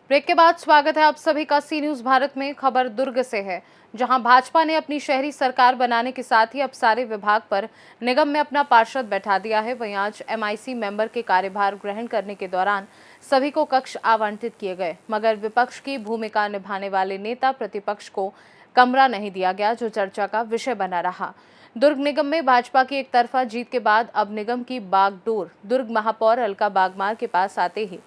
Break के बाद स्वागत है आप सभी का सी न्यूज भारत में। खबर दुर्ग से है, जहां भाजपा ने अपनी शहरी सरकार बनाने के साथ ही अब सारे विभाग पर निगम में अपना पार्षद बैठा दिया है। वहीं आज एमआईसी मेंबर के कार्यभार ग्रहण करने के दौरान सभी को कक्ष आवंटित किए गए, मगर विपक्ष की भूमिका निभाने वाले नेता प्रतिपक्ष को कमरा नहीं दिया गया, जो चर्चा का विषय बना रहा। दुर्ग निगम में भाजपा की एक तरफा जीत के बाद अब निगम की बागडोर दुर्ग महापौर अलका बागमार के पास आते ही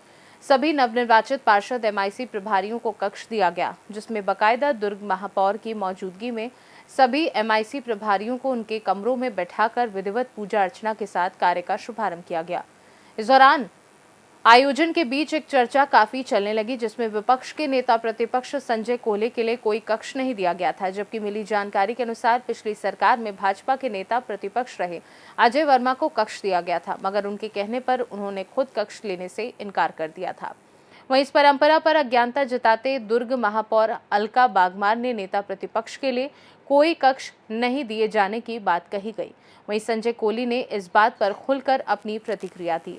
सभी नवनिर्वाचित पार्षद एमआईसी प्रभारियों को कक्ष दिया गया, जिसमें बकायदा दुर्ग महापौर की मौजूदगी में सभी एमआईसी प्रभारियों को उनके कमरों में बैठाकर विधिवत पूजा अर्चना के साथ कार्य का शुभारंभ किया गया। इस दौरान आयोजन के बीच एक चर्चा काफी चलने लगी, जिसमें विपक्ष के नेता प्रतिपक्ष संजय कोले के लिए कोई कक्ष नहीं दिया गया था, जबकि मिली जानकारी के अनुसार पिछली सरकार में भाजपा के नेता प्रतिपक्ष रहे अजय वर्मा को कक्ष दिया गया था, मगर उनके कहने पर उन्होंने खुद कक्ष लेने से इनकार कर दिया था। वहीं इस परंपरा पर अज्ञानता जताते दुर्ग महापौर अलका बागमार ने नेता प्रतिपक्ष के लिए कोई कक्ष नहीं दिए जाने की बात कही गई। वहीं संजय कोली ने इस बात पर खुलकर अपनी प्रतिक्रिया दी।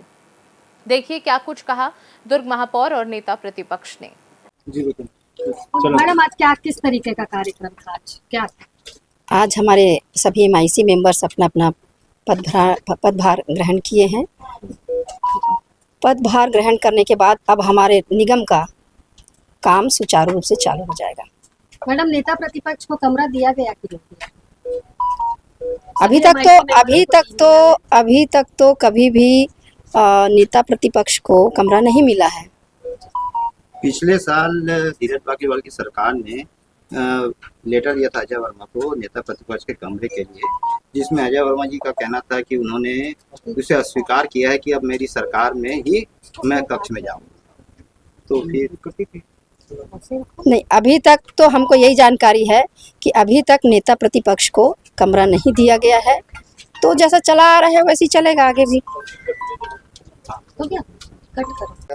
देखिए क्या कुछ कहा दुर्ग महापौर और नेता प्रतिपक्ष ने। जी मैडम, आज क्या किस तरीके का कार्यक्रम था? आज हमारे सभी एमआईसी मेंबर्स अपना अपना पदभार ग्रहण किए हैं। पदभार ग्रहण करने के बाद अब हमारे निगम का काम सुचारू रूप से चालू हो जाएगा। मैडम, नेता प्रतिपक्ष को कमरा दिया गया कि नहीं दिया? अभी तक तो कभी भी नेता प्रतिपक्ष को कमरा नहीं मिला है। पिछले साल धीरज पालीवाल की सरकार ने लेटर दिया था अजय वर्मा को नेता प्रतिपक्ष के कमरे के लिए, जिसमें अजय वर्मा जी का कहना था कि उन्होंने उसे अस्वीकार किया है कि अब मेरी सरकार में ही मैं कक्ष में जाऊंगा। तो फिर नहीं, अभी तक तो हमको यही जानकारी है कि अभी तक नेता प्रतिपक्ष को कमरा नहीं दिया गया है। तो जैसा चला आ रहा है वैसे ही चलेगा आगे भी। तो क्या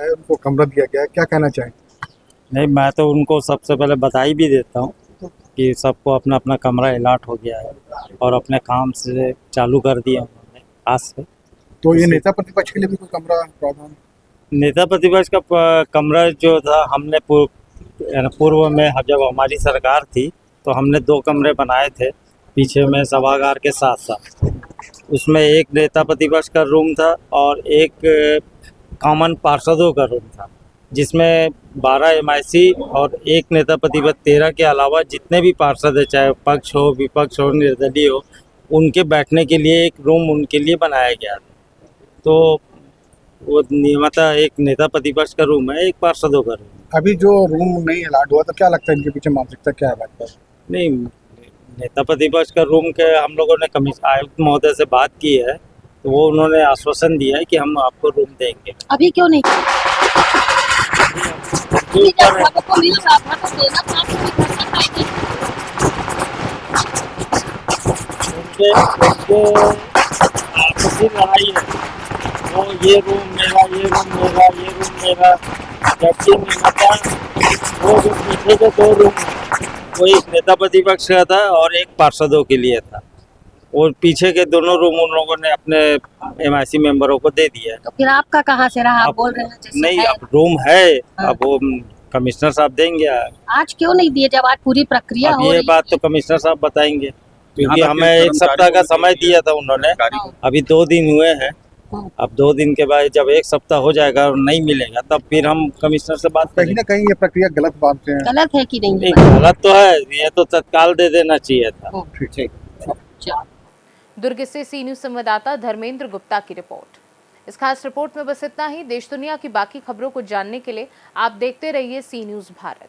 उनको कमरा दिया गया, क्या कहना चाहें? नहीं, मैं तो उनको सबसे पहले बधाई भी देता हूँ कि सबको अपना अपना कमरा अलॉट हो गया है और अपने काम से चालू कर दिया उन्होंने आज से। तो ये नेता प्रतिपक्ष के लिए भी कोई कमरा प्रावधान? नेता प्रतिपक्ष का कमरा जो था, हमने पूर्व में जब हमारी सरकार थी तो हमने 2 कमरे बनाए थे पीछे में सभागार के साथ साथ। उसमें एक नेता प्रतिपक्ष का रूम था और एक कॉमन पार्षदों का रूम था, जिसमें 12 एमआईसी और एक नेता प्रतिपक्ष 13 के अलावा जितने भी पार्षद है, चाहे पक्ष हो विपक्ष हो निर्दलीय हो, उनके बैठने के लिए एक रूम उनके लिए बनाया गया था। तो वो नियमतः एक नेता प्रतिपक्ष का रूम है, एक पार्षदों का रूम। अभी जो रूम नहीं अलॉट हुआ तो क्या लगता है इनके पीछे मानसिकता क्या है? बात नहीं, नेता प्रतिपक्ष का रूम के हम लोगों ने कमिश्नर आयुक्त महोदय से बात की है, तो वो उन्होंने आश्वासन दिया है कि हम आपको रूम देंगे। अभी क्यों नहीं? लड़ाई है, वो ये रूम मेरा, ये रूम मेरा, ये रूम मेरा, जबकि वो जो पीछे के 2 रूम, वो एक नेता प्रतिपक्ष का था और एक पार्षदों के लिए था। और पीछे के दोनों रूम उन लोगों ने अपने एमआईसी मेंबरों को दे दिया है। तो फिर आपका कहाँ से रहा? आप बोल रहे हैं जैसे नहीं, है। अब रूम है, हाँ। अब वो कमिश्नर साहब देंगे। आज क्यों नहीं दिए जब आज पूरी प्रक्रिया हो ये रही बात तो कमिश्नर साहब बताएंगे, क्योंकि हमें 1 सप्ताह का समय दिया था उन्होंने। अभी 2 दिन हुए हैं, अब 2 दिन के बाद जब 1 सप्ताह हो जाएगा और नहीं मिलेगा तब फिर हम कमिश्नर से बात कहीं करेंगे। ना कहीं ये प्रक्रिया गलत मानते हैं? गलत है कि नहीं? नहीं, गलत तो है, ये तो तत्काल दे देना चाहिए था। ठीक। दुर्ग से सी न्यूज संवाददाता धर्मेंद्र गुप्ता की रिपोर्ट। इस खास रिपोर्ट में बस इतना ही। देश दुनिया की बाकी खबरों को जानने के लिए आप देखते रहिए सी न्यूज भारत।